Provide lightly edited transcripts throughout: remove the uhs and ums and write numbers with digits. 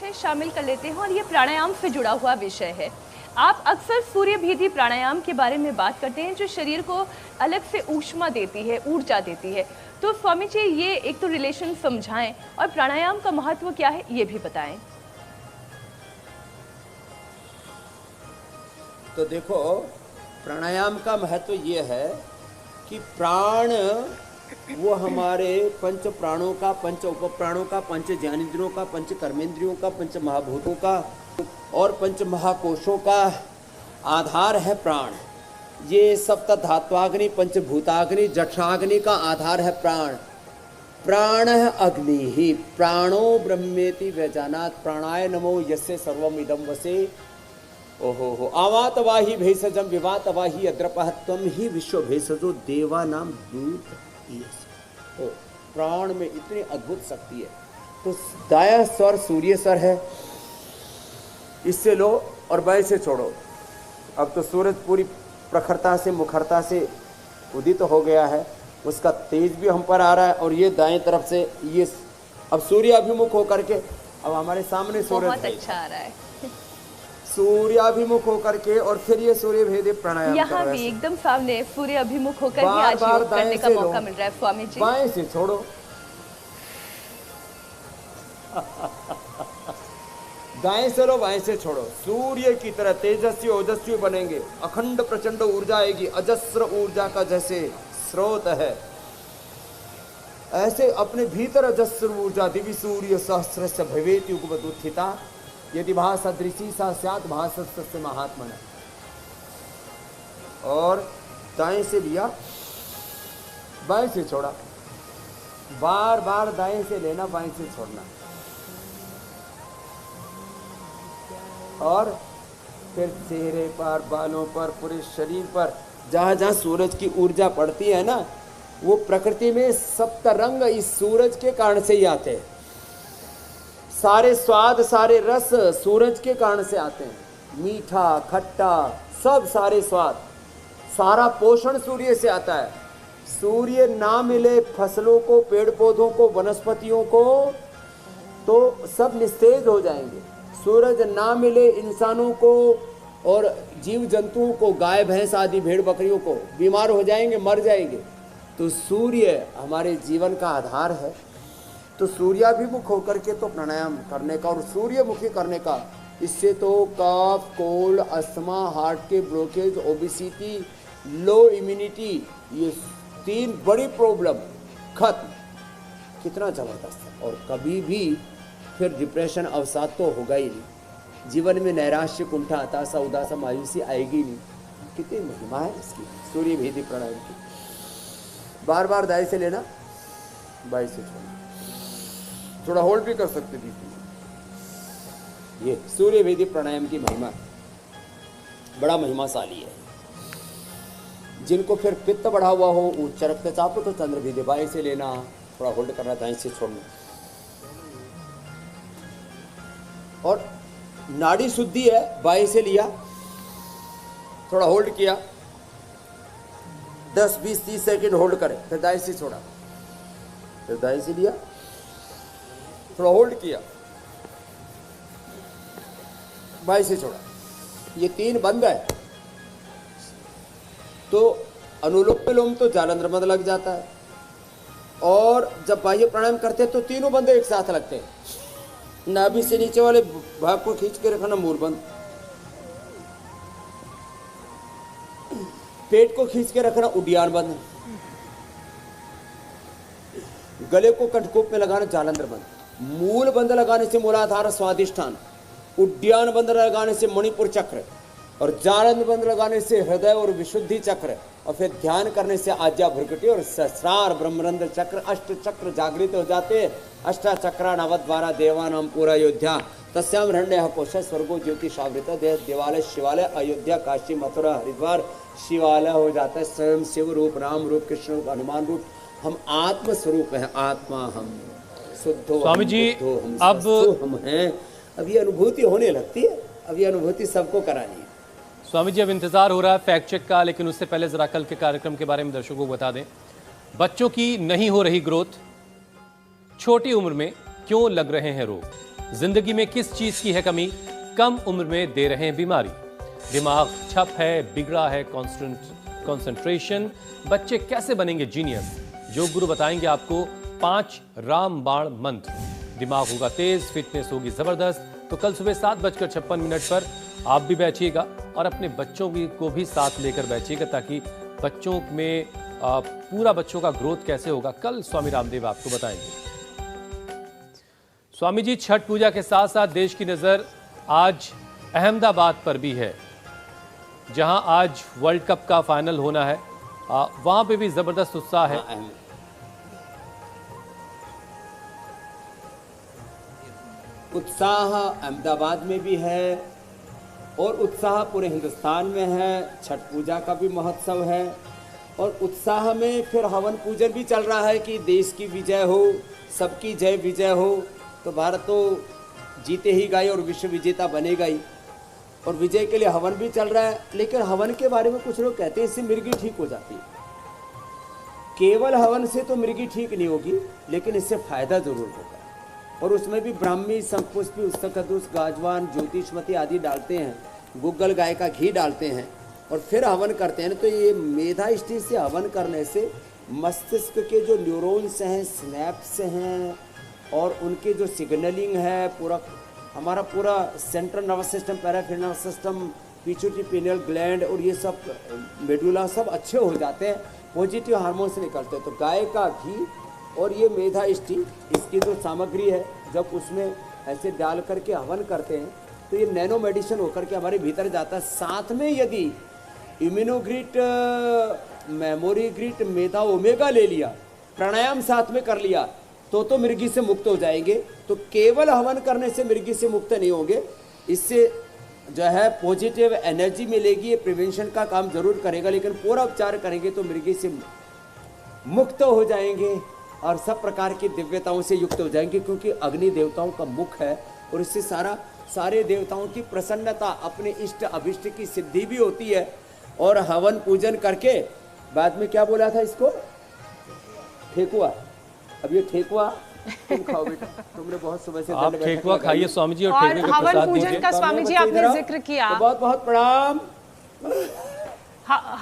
इसमें शामिल कर लेते हैं और ये प्राणायाम से जुड़ा हुआ विषय है। आप अक्सर सूर्य भेदी प्राणायाम के बारे में बात करते हैं जो शरीर को अलग से ऊष्मा देती है, ऊर्जा देती है। तो स्वामी जी ये एक तो रिलेशन समझाएं और प्राणायाम का महत्व क्या है ये भी बताएं। तो देखो, प्राणायाम का महत्व ये है कि प्राण वो हमारे पंच प्राणों का, पंच उपप्राणों का, पंच ज्ञानेंद्रियों का, पंच कर्मेंद्रियों का, पंच महाभूतों का और पंच महाकोशों का आधार है प्राण। ये सप्त धात्वाग्नि, पंचभूताग्नि, जठराग्नि का आधार है प्राण। प्राण अग्नि ही प्राणो ब्रह्मेति व्यजानात् प्राणाय नमो यस्य सर्वम इदं वसे। ओहो हो आवात वाही भेषजम विवात वाही अद्रपः त्वं ही विश्व भेषजो देवानाम दूत। प्राण में इतनी अद्भुत शक्ति है। तो दाया स्वर सूर्य स्वर है, इससे लो और बाएं से छोड़ो। अब तो सूरज पूरी प्रखरता से मुखरता से उदित हो गया है, उसका तेज भी हम पर आ रहा है और ये दाएं तरफ से ये अब सूर्य अभिमुख होकर के अब हमारे सामने सूरज बहुत अच्छा आ रहा है। सूर्याभिमुख होकर के और फिर ये सूर्य भेदी प्राणायाम यहाँ भी एकदम सामने सूर्य अभिमुख होकर के आज योग करने का मौका मिल रहा है स्वामी जी। बाएं से छोड़ो दाएं से लो, बाएं से छोड़ो। सूर्य की तरह तेजस्वी ओजस्वी बनेंगे, अखंड प्रचंड ऊर्जा आएगी, अजस्र ऊर्जा का जैसे स्रोत है ऐसे अपने भीतर अजस्र ऊर्जा दिव्य सूर्य सहस्रस्य भवेत् युगपदुत्थिता यदि भासदृशी सा स्यात् भासस्य महात्मन। और दाएं से लिया, बाएं से छोड़ा, बार बार दाएं से लेना, बाएं से छोड़ना। और फिर चेहरे पर, बालों पर, पूरे शरीर पर जहाँ जहाँ सूरज की ऊर्जा पड़ती है ना, वो प्रकृति में सप्त रंग इस सूरज के कारण से ही आते हैं। सारे स्वाद, सारे रस सूरज के कारण से आते हैं। मीठा, खट्टा, सब सारे स्वाद, सारा पोषण सूर्य से आता है। सूर्य ना मिले फसलों को, पेड़ पौधों को, वनस्पतियों को तो सब निस्तेज हो जाएंगे। सूरज ना मिले इंसानों को और जीव जंतुओं को, गाय भैंस आदि भेड़ बकरियों को, बीमार हो जाएंगे, मर जाएंगे। तो सूर्य हमारे जीवन का आधार है। तो सूर्याभिमुख होकर के तो प्राणायाम करने का और सूर्यमुखी करने का, इससे तो कफ, कोल्ड, अस्थमा, हार्ट के ब्लॉकेज, ओबेसिटी, लो इम्यूनिटी, ये तीन बड़ी प्रॉब्लम खत्म। कितना जबरदस्त है। और कभी भी फिर डिप्रेशन अवसाद तो होगा ही नहीं, जीवन में नैराश्य, कुंठा, हताशा, उदासा, मायूसी आएगी नहीं। कितनी महिमा है इसकी सूर्य भेदी प्राणायाम की। बार बार दाएं से लेना, बाएं से छोड़ना, थोड़ा होल्ड भी कर सकते थे। ये सूर्य भेदी प्राणायाम की महिमा बड़ा महिमाशाली है। जिनको फिर पित्त बढ़ा हुआ हो, उच्च रक्तचाप हो, तो चंद्र भेदी बाएं से लेना, थोड़ा होल्ड करना, दाएं से छोड़ना। और नाड़ी शुद्धि है, बाएं से लिया, थोड़ा होल्ड किया, 10, 20, 30 सेकंड होल्ड करें, फिर दाएं से छोड़ा, फिर दाएं से लिया, थोड़ा होल्ड किया, बाएं से छोड़ा। ये तीन बंद है तो अनुलोम विलोम तो जालंधर बंद लग जाता है। और जब बाह्य प्राणायाम करते हैं तो तीनों बंद एक साथ लगते हैं। नाभि से नीचे वाले भाग को खींच के रखना, मूर बंद, पेट को खींच के रखना, उड्डयन बंद, गले को कंठकोप में लगाना, जालंधर बंद, मूल बंद लगाने से मूलाधार स्वादिष्ठान, उड्डयन बंद लगाने से मणिपुर चक्र और जालंधर बंद लगाने से हृदय और विशुद्धि चक्र और फिर ध्यान करने से आज्ञा भ्रुकुटी और सहस्रार ब्रह्मरंध्र चक्र, अष्ट चक्र जागृत हो जाते हैं। अष्टा चक्रा नवद्वारा देवानाम पूरा अयोध्या तस्याम हिरण्यः कोश स्वर्गो ज्योतिषावृत देवालय शिवालय अयोध्या काशी मथुरा हरिद्वार शिवालय हो जाता है। स्वयं शिव रूप, राम रूप, कृष्ण रूप, हनुमान रूप। हम आत्म स्वरूप हैं, आत्मा हम शुद्धो। स्वामी जी अब हम हैं। अब ये अनुभूति होने लगती है, अब ये अनुभूति सबको करानी है। स्वामी जी अब इंतजार हो रहा है फैक्ट चेक का, लेकिन उससे पहले जरा कल के कार्यक्रम के बारे में दर्शकों को बता दें। बच्चों की नहीं हो रही ग्रोथ, छोटी उम्र में क्यों लग रहे हैं रोग। जिंदगी में किस चीज की है कमी, कम उम्र में दे रहे हैं बीमारी। दिमाग ठप है, बिगड़ा है कंसंट्रेशन, बच्चे कैसे बनेंगे जीनियस। योग गुरु बताएंगे आपको 5 रामबाण मंत्र। दिमाग होगा तेज, फिटनेस होगी जबरदस्त। तो कल सुबह 7:56 पर आप भी बैठिएगा और अपने बच्चों को भी साथ लेकर बैठिएगा, ताकि बच्चों में पूरा बच्चों का ग्रोथ कैसे होगा, कल स्वामी रामदेव आपको बताएंगे। स्वामी जी, छठ पूजा के साथ साथ देश की नजर आज अहमदाबाद पर भी है, जहां आज वर्ल्ड कप का फाइनल होना है। वहां पे भी जबरदस्त उत्साह है। उत्साह अहमदाबाद में भी है और उत्साह पूरे हिंदुस्तान में है। छठ पूजा का भी महोत्सव है और उत्साह में फिर हवन पूजन भी चल रहा है कि देश की विजय हो, सबकी जय विजय हो। तो भारत तो जीते ही गए और विश्व विजेता बनेगा ही, और विजय के लिए हवन भी चल रहा है। लेकिन हवन के बारे में कुछ लोग कहते हैं इससे मिर्गी ठीक हो जाती है। केवल हवन से तो मिर्गी ठीक नहीं होगी, लेकिन इससे फायदा जरूर होगा। और उसमें भी ब्राह्मी, शंखपुष्पी, उस्तकदुस, गाजवान, ज्योतिषमती आदि डालते हैं, गुग्गल गाय का घी डालते हैं और फिर हवन करते हैं। तो ये मेधाइष्टि से हवन करने से मस्तिष्क के जो न्यूरॉन्स हैं, स्नैप्स हैं और उनके जो सिग्नलिंग है, हमारा पूरा central nervous system, peripheral nervous system, pituitary pineal gland और ये सब मेडुला सब अच्छे हो जाते हैं, पॉजिटिव हार्मोन्स निकलते हैं। तो गाय का घी और ये मेधाइष्टि, इसकी जो सामग्री है, जब उसमें ऐसे डाल करके हवन करते हैं तो ये नैनो मेडिसिन होकर के हमारे भीतर जाता है। साथ में यदि इम्यूनोग्रिट, मेमोरी ग्रिट, मेधा ओमेगा ले लिया, प्राणायाम साथ में कर लिया, तो मिर्गी से मुक्त हो जाएंगे। तो केवल हवन करने से मिर्गी से मुक्त नहीं होंगे, इससे जो है पॉजिटिव एनर्जी मिलेगी। ये प्रिवेंशन का काम जरूर करेगा, लेकिन पूरा उपचार करेंगे तो मिर्गी से मुक्त हो जाएंगे और सब प्रकार की दिव्यताओं से युक्त हो जाएंगे, क्योंकि अग्नि देवताओं का मुख है और इससे सारे देवताओं की प्रसन्नता, अपने इष्ट अभिष्ट की सिद्धि भी होती है। और हवन पूजन करके बाद में क्या बोला था इसको, ठेकुआ। अब ये ठेकुआ तुम खाओ बेटा, तुमने बहुत सुबह से आप ठेकुआ खाइए स्वामी जी, और ठेकुए का हवन प्रसाद पूजन दीजिए। का स्वामी जी आपने जिक्र किया, तो बहुत बहुत प्रणाम।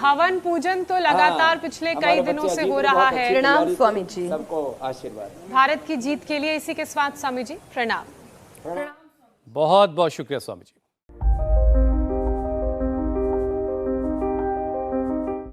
हवन पूजन तो लगातार पिछले कई दिनों से हो रहा है। प्रणाम स्वामी जी, सबको आशीर्वाद। भारत की जीत के लिए इसी के साथ स्वामी जी प्रणाम। बहुत बहुत शुक्रिया स्वामी जी।